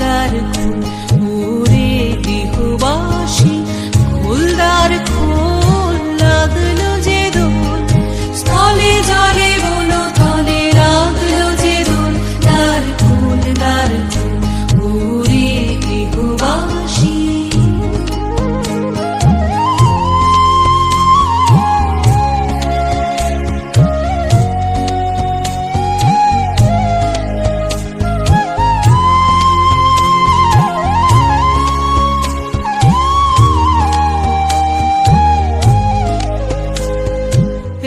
দ্বার খোল ওরে গৃহবাসী, খোল দ্বার খোল লাগলো যে দোল, স্থলে জলে বন তলে লাগলো যে দোল, দ্বার খোল ওরে গৃহবাসী।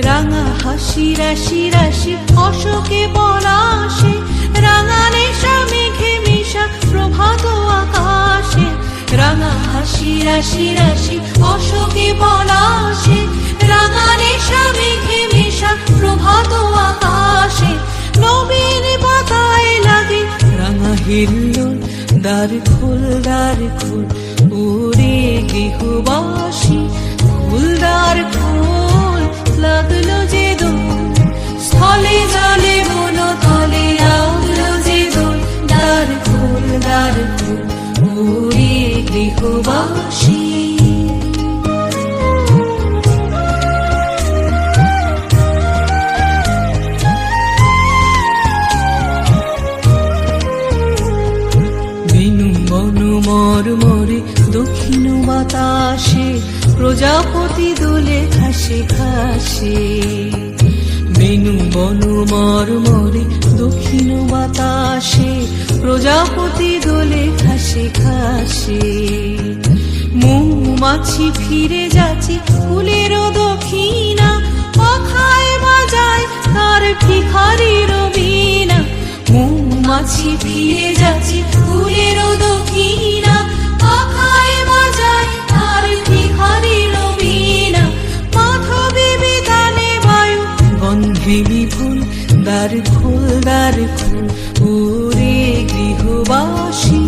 রাঙা হাসি রাশি রাশি অশোকে পলাশে, রাঙা নেশা মেঘে মিশা প্রভাত আকাশে, রাঙা হাসি রাশি রাশি অশোকে পলাশে, রাঙা নেশা মেঘে মিশা প্রভাত আকাশে, নবীন পাতায় লাগে রাঙা হিল্লোল, দ্বার খোল ওরে গৃহবাসী, খোল দ্বার খোল লাগলো যে দোল, স্থলে জলে বন তলে লাগলো যে দোল, দ্বার খোল ওরে গৃহবাসী। বেনু বনু মরমরে দক্ষিণ বাতাসে, প্রজাপতি দোলে ঘাসে ঘাসে, বেনু বনু মরমরে দক্ষিণ বাতাসে, প্রজাপতি দোলে ঘাসে ঘাসে, মৌমাছি ফিরে যাচ্ছে ফুলের দক্ষিণা, পাখায় বাজায় তার ভিখারির বীণা, মৌমাছি ফিরে যাচ্ছে ফুলের দক্ষিণা, পাখায় বাজায় তার ভিখারির বীণা, মাধবী বিতানে বায়ু গন্ধে বিপুল, দ্বার খোল ওরে গৃহবাসী,